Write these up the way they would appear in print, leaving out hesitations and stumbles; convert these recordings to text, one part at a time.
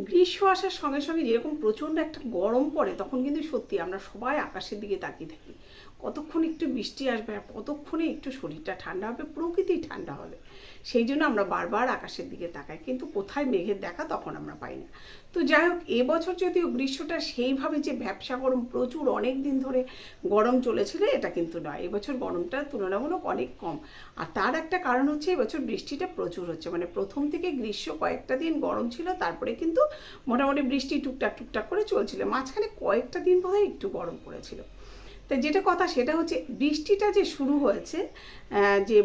গ্রীষ্ম আসার সঙ্গে সঙ্গে যেরকম প্রচণ্ড একটা গরম পড়ে, তখন কিন্তু সত্যি আমরা সবাই আকাশের দিকে তাকিয়ে থাকি কতক্ষণ একটু বৃষ্টি আসবে আর কতক্ষণে একটু শরীরটা ঠান্ডা হবে, প্রকৃতি ঠান্ডা হবে। সেই জন্য আমরা বারবার আকাশের দিকে তাকাই, কিন্তু কোথায় মেঘের দেখা তখন আমরা পাই না। তো যাই হোক, এবছর যদিও গ্রীষ্মটা সেইভাবে যে ভ্যাপসা গরম প্রচুর অনেক দিন ধরে গরম চলেছিল, এটা কিন্তু নয়। এবছর গরমটা তুলনামূলক অনেক কম। আর তার একটা কারণ হচ্ছে এবছর বৃষ্টিটা প্রচুর হচ্ছে। মানে প্রথম থেকে গ্রীষ্ম কয়েকটা দিন গরম ছিল, তারপরে কিন্তু মোটামুটি বৃষ্টি টুকটাক টুকটাক করে চলছিল। মাঝখানে কয়েকটা দিন বোধহয় একটু গরম পড়েছিল। তা যেটা কথা সেটা হচ্ছে বৃষ্টিটা যে শুরু হয়েছে, যে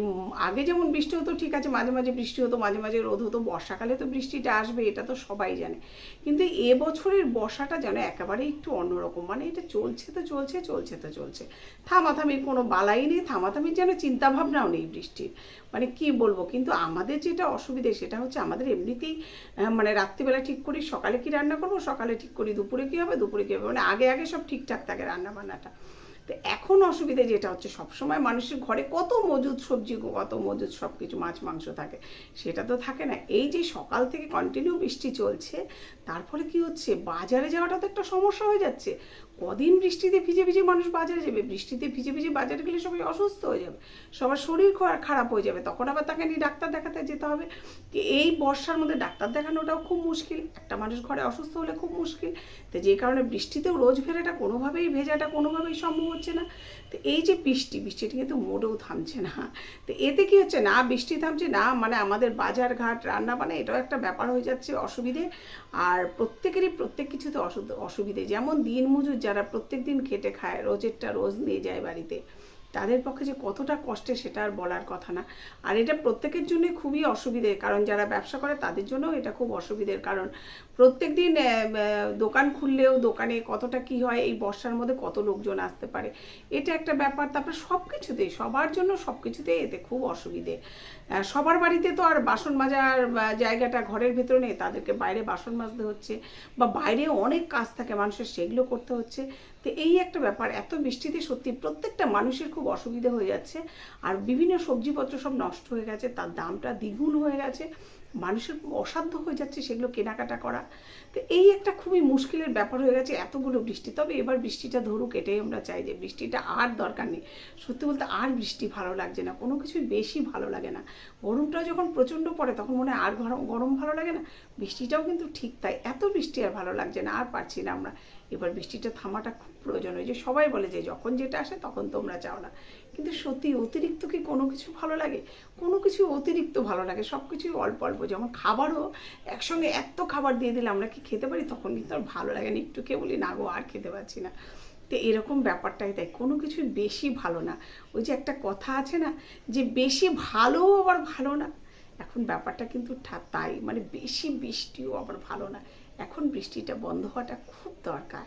আগে যেমন বৃষ্টি হতো ঠিক আছে, মাঝে মাঝে বৃষ্টি হতো, মাঝে মাঝে রোদ হতো, বর্ষাকালে তো বৃষ্টিটা আসবে, এটা তো সবাই জানে। কিন্তু এবছরের বর্ষাটা যেন একেবারে একটু অন্যরকম। মানে এটা চলছে তো চলছে, চলছে তো চলছে, থামাথামির কোনো বালাই নেই, থামাথামির যেন চিন্তাভাবনাও নেই বৃষ্টির। মানে কি বলবো, কিন্তু আমাদের যেটা অসুবিধে সেটা হচ্ছে আমাদের এমনিতেই মানে রাত্রিবেলা ঠিক করি সকালে কি রান্না করবো, সকালে ঠিক করি দুপুরে কী হবে, দুপুরে কী হবে, মানে আগে আগে সব ঠিকঠাক থাকে রান্না বান্নাটা। তো এখন অসুবিধা যেটা হচ্ছে, সবসময় মানুষের ঘরে কত মজুদ সবজি, কত মজুদ সব কিছু, মাছ মাংস থাকে, সেটা তো থাকে না। এই যে সকাল থেকে কন্টিনিউ বৃষ্টি চলছে, তার ফলে কী হচ্ছে, বাজারে যাওয়াটা তো একটা সমস্যা হয়ে যাচ্ছে। কদিন বৃষ্টিতে ভিজে ভিজে মানুষ বাজারে যাবে, বৃষ্টিতে ভিজে ভিজে বাজারে গেলে সবাই অসুস্থ হয়ে যাবে, সবার শরীর খারাপ হয়ে যাবে, তখন আবার তাকে নিয়ে ডাক্তার দেখাতে যেতে হবে। এই বর্ষার মধ্যে ডাক্তার দেখানোটাও খুব মুশকিল, একটা মানুষ ঘরে অসুস্থ হলে খুব মুশকিল। তো যে কারণে বৃষ্টিতেও রোজ ভেজাটা কোনোভাবেই সম্ভব হচ্ছে না। তো এই যে বৃষ্টিটা কিন্তু মোটেও থামছে না। তো এতে কি হচ্ছে, না বৃষ্টি থামছে না, মানে আমাদের বাজার ঘাট রান্না বান্না এটাও একটা ব্যাপার হয়ে যাচ্ছে, অসুবিধে। আর প্রত্যেকেরই প্রত্যেক কিছুতে অসুবিধে। যেমন দিনমজুর যারা প্রত্যেক দিন খেটে খায়, রোজেরটা রোজ নিয়ে যায় বাড়িতে, তাদের পক্ষে যে কতটা কষ্টে সেটা আর বলার কথা না। আর এটা প্রত্যেকের জন্য খুবই অসুবিধে, কারণ যারা ব্যবসা করে তাদের জন্যও এটা খুব অসুবিধের। কারণ প্রত্যেক দিন দোকান খুললেও দোকানে কতটা কি হয়, এই বর্ষার মধ্যে কত লোকজন আসতে পারে, এটা একটা ব্যাপার। তারপরে সব কিছুতেই, সবার জন্য সব কিছুতেই এতে খুব অসুবিধে। সবার বাড়িতে তো আর বাসন মাজার জায়গাটা ঘরের ভেতরে নেই, তাদেরকে বাইরে বাসন মাজতে হচ্ছে, বা বাইরে অনেক কাজ থাকে মানুষের, সেগুলো করতে হচ্ছে। তো এই একটা ব্যাপার, এত বৃষ্টিতে সত্যি প্রত্যেকটা মানুষের খুব অসুবিধা হয়ে যাচ্ছে। আর বিভিন্ন সবজিপত্র সব নষ্ট হয়ে গেছে, তার দামটা দ্বিগুণ হয়ে গেছে, মানুষের অসাধ্য হয়ে যাচ্ছে সেগুলো কেনাকাটা করা। তো এই একটা খুবই মুশকিলের ব্যাপার হয়ে গেছে এতগুলো বৃষ্টি। তবে এবার বৃষ্টিটা ধরুক, এটাই আমরা চাই, যে বৃষ্টিটা আর দরকার নেই। সত্যি বলতে আর বৃষ্টি ভালো লাগছে না, কোনো কিছুই বেশি ভালো লাগে না। গরমটা যখন প্রচণ্ড পড়ে তখন মনে হয় আর গরম ভালো লাগে না, বৃষ্টিটাও কিন্তু ঠিক তাই, এত বৃষ্টি আর ভালো লাগছে না, আর পারছি না আমরা। এবার বৃষ্টিটা থামাটা খুব প্রয়োজন। হয় যে সবাই বলে যে যখন যেটা আসে তখন তোমরা চাও না, কিন্তু সত্যি অতিরিক্ত কি কোনো কিছু ভালো লাগে? কোনো কিছু অতিরিক্ত ভালো লাগে, সব কিছুই অল্প অল্প। যেমন খাবারও একসঙ্গে এত খাবার দিয়ে দিলে আমরা কি খেতে পারি? তখন কিন্তু আর ভালো লাগে না, একটু খেয়ে বলি না গো আর খেতে পারছি না। তো এরকম ব্যাপারটাই তাই, কোনো কিছুই বেশি ভালো না। ওই যে একটা কথা আছে না, যে বেশি ভালোও আবার ভালো না, এখন ব্যাপারটা কিন্তু তাই, মানে বেশি বৃষ্টিও আবার ভালো না। এখন বৃষ্টিটা বন্ধ হওয়াটা খুব দরকার।